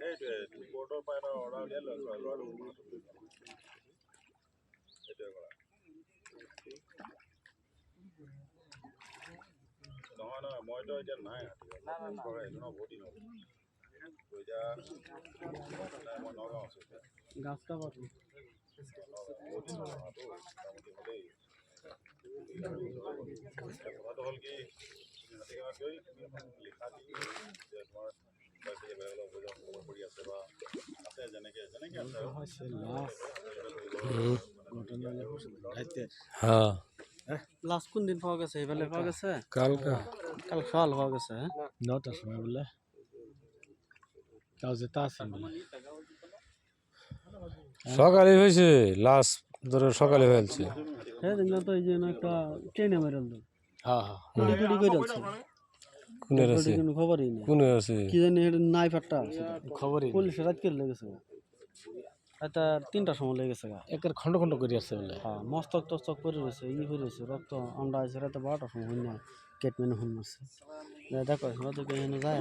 এইটোৱে কোৰ্টৰ পৰা এটা অৰ্ডাৰ উলিয়াই লৈছো আৰু এইটোৱে কৰা নহয় নহয় মইতো এতিয়া নাই বহুত দিন হ'ল এতিয়া মই নগাঁও আছোঁ গাছ কাপড় বহুত দিন অহাটো মোটামুটি হ'লেই কথাটো হ'ল কি লিখা দি যে তোমাৰ বেলেগলৈ অভিযোগ খবৰ কৰি আছে বা আছে যেনেকৈ আছে হ্যাঁ লাস্ট কোন দিন পাওয়া গেছে এবেলে পাওয়া গেছে কালকে সকাল পাওয়া গেছে 9টার সময় বলে তাও যেটা আছে সকালে হয়েছে লাশ ধরে সকালে হয়েছে হ্যাঁ দিন তো এই যে একটা ট্রেনে মেরেল হ্যাঁ গুড়ি গুড়ি করে আছে কোনের আছে কোনো খবরই নেই কোনে আছে কি জানি এটা নাই ফাটটা খবরই পুলিশ রাত করে লেগেছে এটা 3টার সময় লেগেছে একের খন্ড খন্ড করে আসছে বলে হ্যাঁ মস্তক টস্তক পরে রয়েছে পরে রয়েছে রক্ত আমরা আছে রাতে 12টার সময় হইনা কেট মেনে হন মারছে দেখো ওদেরকে এখানে যায়